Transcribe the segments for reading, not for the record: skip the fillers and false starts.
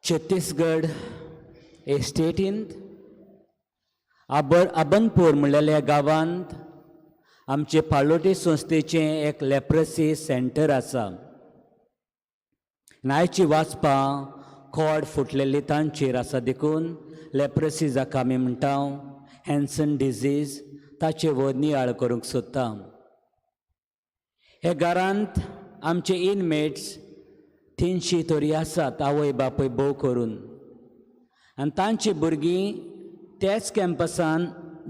छत्तीसगड एस्टेटींत अबनपूर म्हणलेल्या गांवांत आमचे पाळोटी संस्थेचें एक लेप्रसी सेंटर आसा. आयची वाचपां खोड फुटलेली तांचेर आसा देखून लेप्रसी जाका आमी म्हणटा हॅन्सन डिजीज ताचे वो नियाळ करूंक सोदता. हे घरांत आमचे इनमेट्स 300 तरी आसात, आवय बापूय भोव करून, आनी तांची भुरगीं त्याच कॅम्पसान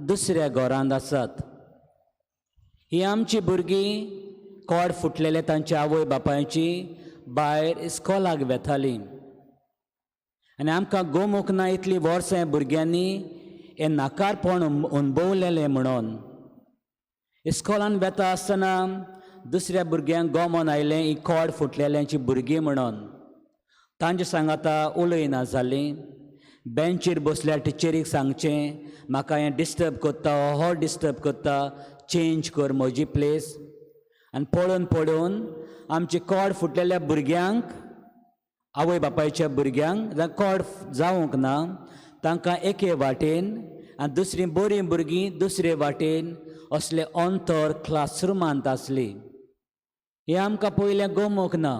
दुसऱ्या घरांत आसात. ही आमची भुरगीं कोड फुटलेले तांच्या आवय बापायची भायर इस्कॉलाक वेतालीं आनी आमकां गोमूक ना इतलीं वर्सां भुरग्यांनी हें नाकारपण अणभवलेलें म्हणून इस्कॉलान वेता आसतना दुसऱ्या भुरग्यांक गोमोन आयलें ही कोड फुटलेल्यांची भुरगीं म्हणून. तांचे सांगाता उलयना जालीं. बेंचीर बसल्यार टिचरीक सांगचें म्हाका हें डिस्टर्ब कोत्ता, हो डिस्टर्ब कोत्ता, चेंज कर म्हजी प्लेस. आनी पळोवन पळोवन आमचे कोड फुटलेल्या भुरग्यांक, आवय बापायच्या भुरग्यांक कोड जावंक ना, तांकां एके वाटेन आनी दुसरी बरीं भुरगीं दुसरे वाटेन असले अंतर क्लासरुमांत आसली. हें आमकां पयलें गमूक ना.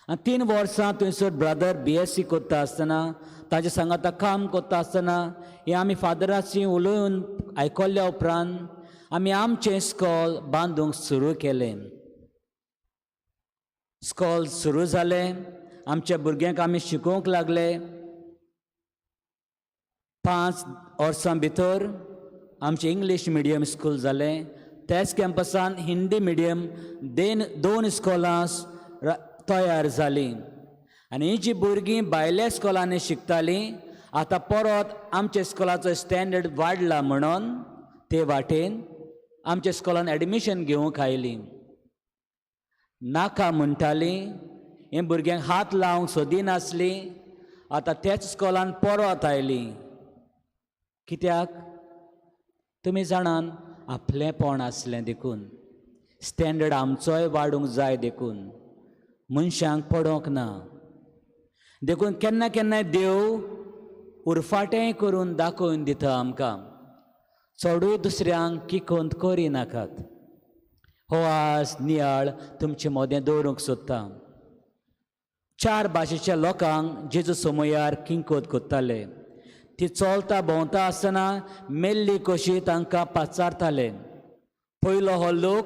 आनी 3 वर्सां थंयसर ब्रदर BSc कोत्ता आसतना, ताजे सांगाता काम कोत्ता आसतना हें आमी फादराची उलोवन आयकल्ल्या उपरांत आमी आमचें इस्कॉल बांदूंक सुरू केलें. इस्कॉल सुरू जालें, आमच्या भुरग्यांक आमी शिकोवंक लागले. 5 वर्सां भितर आमचें इंग्लीश मिडियम स्कूल जालें. त्याच कॅम्पसान हिंदी मिडियम 2 इस्कॉलां तयार जालीं. आनी ही जीं भुरगीं भायल्या इस्कॉलांनी शिकतालीं, आतां परत आमच्या इस्कॉलाचो स्टँडर्ड वाडला म्हणून ते वाटेन आमच्या इस्कॉलान एडमिशन घेवंक आयलीं. नाका म्हणटालीं, हे भुरग्यांक हात लावंक सोदिनासलीं. आतां त्याच इस्कॉलान परत आयलीं. कित्याक? तुमी जाणान आपलेंपण आसलें देखून, स्टँडर्ड आमचोय वाडूंक जाय देखून, मनशांक पडोंक ना देखून केन्ना केन्नाय देव उरफाटें करून दाखोवन दिता आमकां. चडूय दुसऱ्यांक किकोंत करिनाकात. हो आज नियाळ तुमचे मोदें दवरूंक सोदता. 4 भाशेच्या लोकांक जेजू समयार किंकोत कोत्ताले. ती चलता भोंवता आसतना मेल्ली कशी तांकां पाचारताले. पयलो हो लोक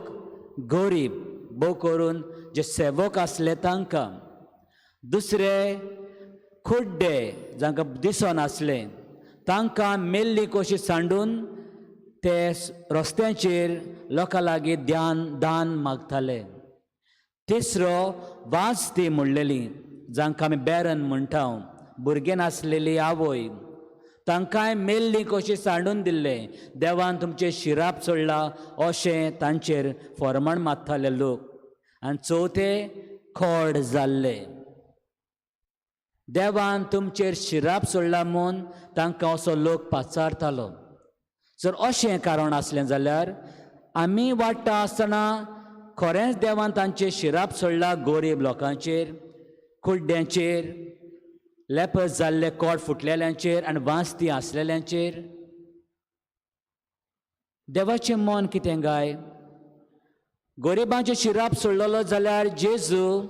गरीब, भोव करून जे सेवक आसले तांकां. दुसरे खुड्डे जांकां दिसनासले, तांकां मेल्ली कशी सांडून ते रस्त्यांचेर लोकां लागीं दान मागताले. तिसरो वाजती म्हणलेली, जांकां आमी बॅरन म्हणटा, भुरगें नासलेली आवय, तांकांय मेल्ली कशी सांडून दिल्ले. देवान तुमचे शिराप सोडला अशें तांचेर फर्माण मागताले लोक. आनी चवथे खोड जाल्ले. देवान तुमचेर शिराप सोडला म्हूण तांकां असो लोक पाचारतालो. जर अशें कारण आसलें जाल्यार आमी वाडटा आसतना खरेंच देवान तांचेर शिराप सोडला गरीब लोकांचेर, कुड्ड्यांचेर, लेपर्स जाल्ले कोड फुटलेल्यांचेर आनी वांसती आसलेल्यांचेर. देवाचें मन कितें गाय? गरिबांचेर शिराप सोडलेलो जाल्यार जेजू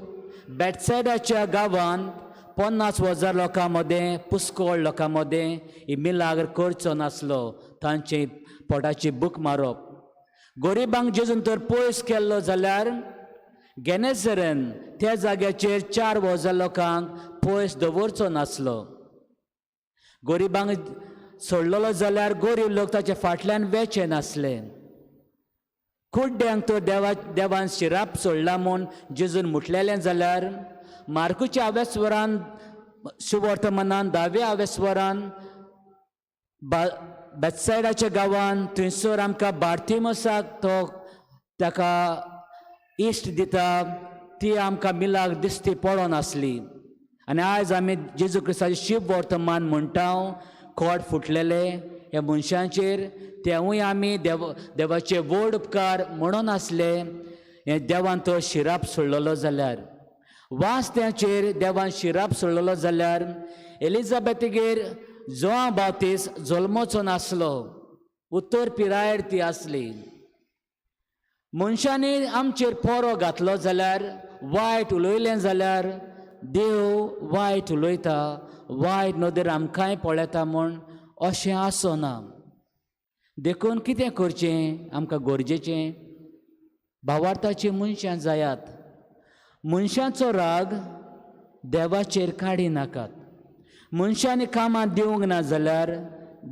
बेतसैदाच्या गांवांत 50,000 लोकां मदें, पुस्कोळ लोकां मदें ही मिलाग्र करचो नासलो, तांचे पोटाची भूक मारप. गरिबांक जेजून तर पयस केल्लो जाल्यार गेनेसरेन त्या जाग्याचेर 4,000 लोकांक पयस दवरचो नासलो. गरिबांक सोडलेलो जाल्यार गरीब लोक ताचे फाटल्यान वेचे नासले. कुड्ड्यांक तो देवान शिराप सोडला म्हूण जेजून मुटलेलें जाल्यार मार्कुच्या आवेस्वरान सुवर्तमानान 10व्या आवेस्वरान बेतसैदाच्या गांवांत थंयसर आमकां बार्तिमसाक तो ताका इश्ट दिता, ती आमकां मिलाक दिसती पडोन आसली. आनी आयज आमी जेजू क्रिस्ताचें शिव वर्तमान म्हणटा कोड फुटलेले ह्या मनशांचेर, तेवूय आमी देवाचे व्हड उपकार म्हणून आसले. हे देवान तो शिराप सोडलेलो जाल्यार वास्त्याचेर देवान शिराप सोडलो जाल्यार एलिझाबेथीगेर जोआ बावतीस जल्मोचो नासलो, उत्तर पिरायेर ती आसली. मनशांनी आमचेर पोरो घातलो जाल्यार, वायट उलयलें जाल्यार देव वायट उलयता, वायट नदर आमकांय पळयता म्हूण अशें आसना. देखून कितें करचें आमकां गरजेचें? भावार्थाची मनशां जायात. मनशांचो राग देवाचेर काडी नाकात. मनशांनी कामां दिवंक ना जाल्यार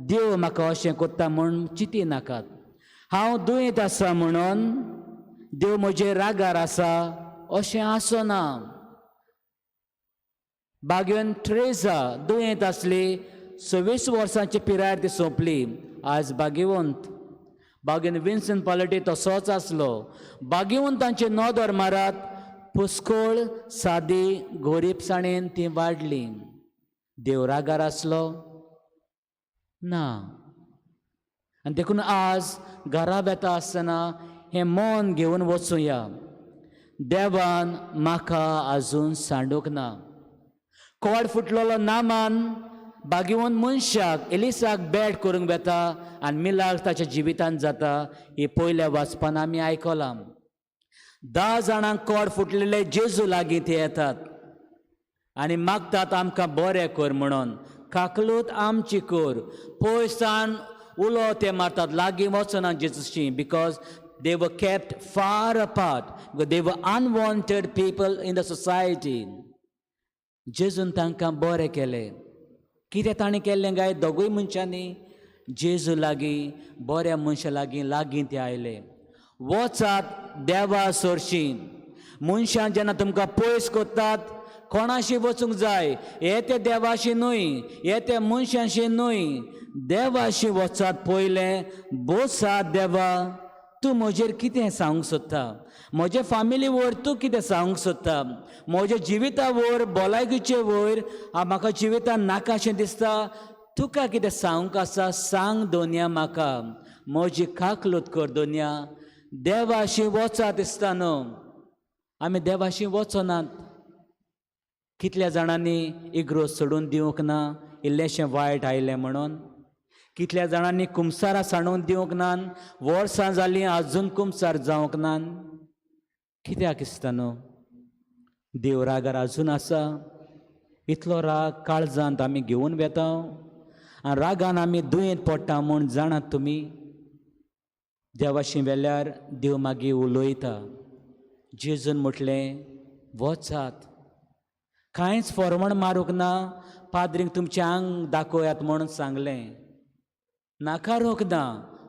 देव म्हाका अशें कोत्ता म्हूण चिंती नाकात. हांव दुयेंत आसा म्हणून देव म्हजे रागार आसा अशें आसना. बागेन ट्रेजा दुयेंत आसली, 26 वर्सांची पिरायेर ती सोंपली. आज बागेवंत. बागेन विन्सेंट पालटी तसोच आसलो. बागेवंतांचे नदर मारात, पुस्कोळ सादी गोरीबसाणेन ती वाडली. देव रागार आसलो ना. आनी देखून आज घरा बेता आसतना हें मन घेवन वचुया. देवान म्हाका आजून सांडूंक ना. कोड फुटलेलो नामान बागेवंत मनशाक एलिसाक बॅड करूंक वेता आनी मिलाक ताच्या जिवितांत जाता. ही पयल्या वाचपान आमी आयकलां. 10 जाणांक कोड फुटलेले जेजू लागीं ते येतात आनी मागतात आमकां बरें कर म्हणून. काकलूत आमची कर. पयसान उलो ते मारतात, लागीं वचना जेजूशी. Because they were kept far apart. They were unwanted people in the society. जेजून तांकां बरें केलें. कितें ताणें केल्लें गाय? दोगूय मनशांनी जेजू लागीं, बऱ्या मनशा लागीं ते आयले. वचात देवा सोरशीं. मनशां जेन्ना तुमकां पयस कोत्तात, कोणाशी वचूंक जाय? हे ते देवाशी न्हय, हे ते मनशांशी न्हय, देवाशी वचात. पयलें बोसात देवा, तूं म्हजेर कितें सांगूंक सोदता? म्हजे फॅमिली वयर तूं कितें सांगूंक सोदता? म्हज्या जिविता वयर, भलायकेचे वयर म्हाका जिवितान नाका अशें दिसता. तुका कितें सांगूंक आसा सांग दोनया म्हाका. म्हजी काकलूत कर दोनया. देवाशी वचात दिसता न्हू. आमी देवाशी वचनात. कितल्या जाणांनी इग्रोज सोडून दिवंक ना, इल्लेशें वायट आयलें म्हणून. कितल्या जाणांनी कुमसारां सांडून दिवंक ना, वर्सां जालीं आजून कुमसार जावंक ना. कित्याक दिसता न्हू? देव रागार आजून आसा. इतलो राग काळजांत आमी घेवन वेता आनी रागान आमी दुयेंत पडटा म्हूण जाणात तुमी. देवाशी वेल्यार देव मागीर उलयता. जेजून म्हटलें वचात. कांयच फॉर्मण मारूंक ना. पाद्रीक तुमचें आंग दाखोयात म्हणून सांगलें. नाका रोख ना.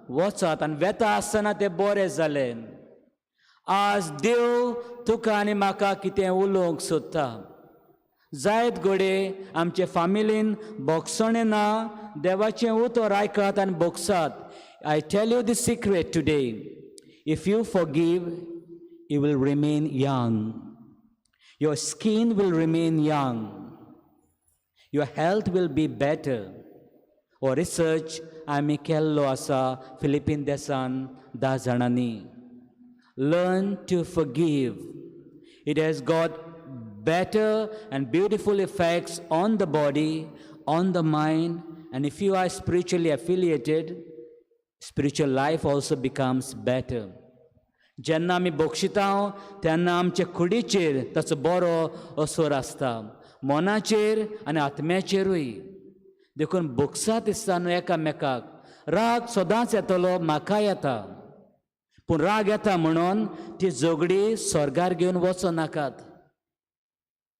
वचात आनी वेता आसतना तें बरें जालें. आज देव तुका आनी म्हाका कितें उलोवंक सोदता. जायत घोडे आमचे फॅमिलीन बोगसणें ना. देवाचें उतर आयकात आनी बोगसात. I tell you the secret today. If you forgive, you will remain young. Your skin will remain young. Your health will be better. Or research आमी केल्लो आसा फिलिपीन देशान 10 जाणांनी. Learn to forgive. It has got better and beautiful effects on the body, on the mind, and if you are spiritually affiliated, spiritual life also becomes better. जेन्ना आमी बोगशिता तेन्ना आमचे कुडीचेर ताचो बरो असर आसता, मनाचेर आनी आत्म्याचेरूय. देखून बोगसात दिसता न्हू एकामेकाक. राग सदांच येतलो, म्हाका येता. पूण राग येता म्हणून ती झगडी स्वर्गार घेवन वचो नाकात.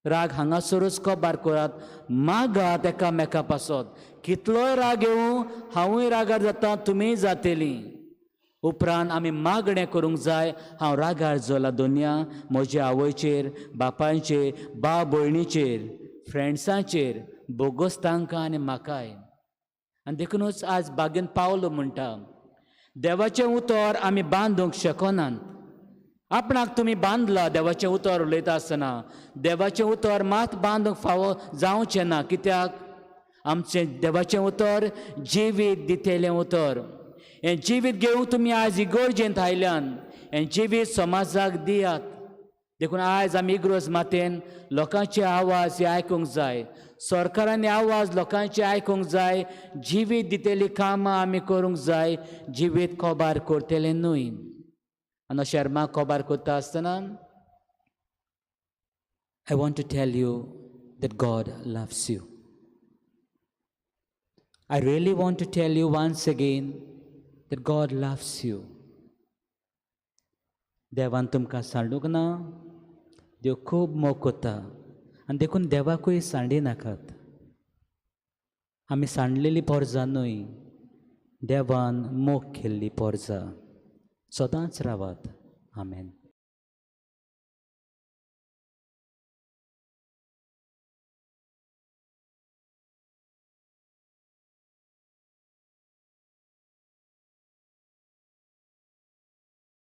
राग हांगासरूच कोबार करात. मागात एकामेका पासत. कितलोय राग येवं, हांवूय रागार जाता, तुमीय जातलीं. उपरांत आमी मागणें करूंक जाय, हांव रागार जाला दोनया म्हज्या आवयचेर, बापायचेर, भाव भयणीचेर, फ्रेंड्सांचेर, बोगस तांकां आनी म्हाकाय. आनी देखूनच आज बागेन पावलो म्हणटा. देवाचें उतर आमी बांदूंक शकनात. आपणाक तुमी बांदला देवाचें उतर उलयता आसतना. देवाचें उतर मात बांदूंक फावो जावचें ना. कित्याक? आमचें देवाचें उतर जिवीत दितेलें उतर. हें जिवीत घेवंक तुमी आज इगोर्जेंत आयल्यान हें जिवीत समाजाक दियात. देखून आयज आमी इग्रोज मातेन लोकांचे आवाज हे आयकूंक जाय, सरकारांनी आवाज लोकांचे आयकूंक जाय, जिवीत दितेली कामां आमी करूंक जाय, जिवीत कोबार करतले न्हय. आनी शर्माक कोबार करता आसतना I want to tell you that God loves you. I really want to tell you once again that God loves you. देवान तुमकां सांडूंक ना. देव खूब मोग कोता आनी देखून देवाकूय सांडी नाकात. आमी सांडलेली पोरजां न्हय, देवान मोग केल्ली पोरजां. सदांच रावात. आमेन.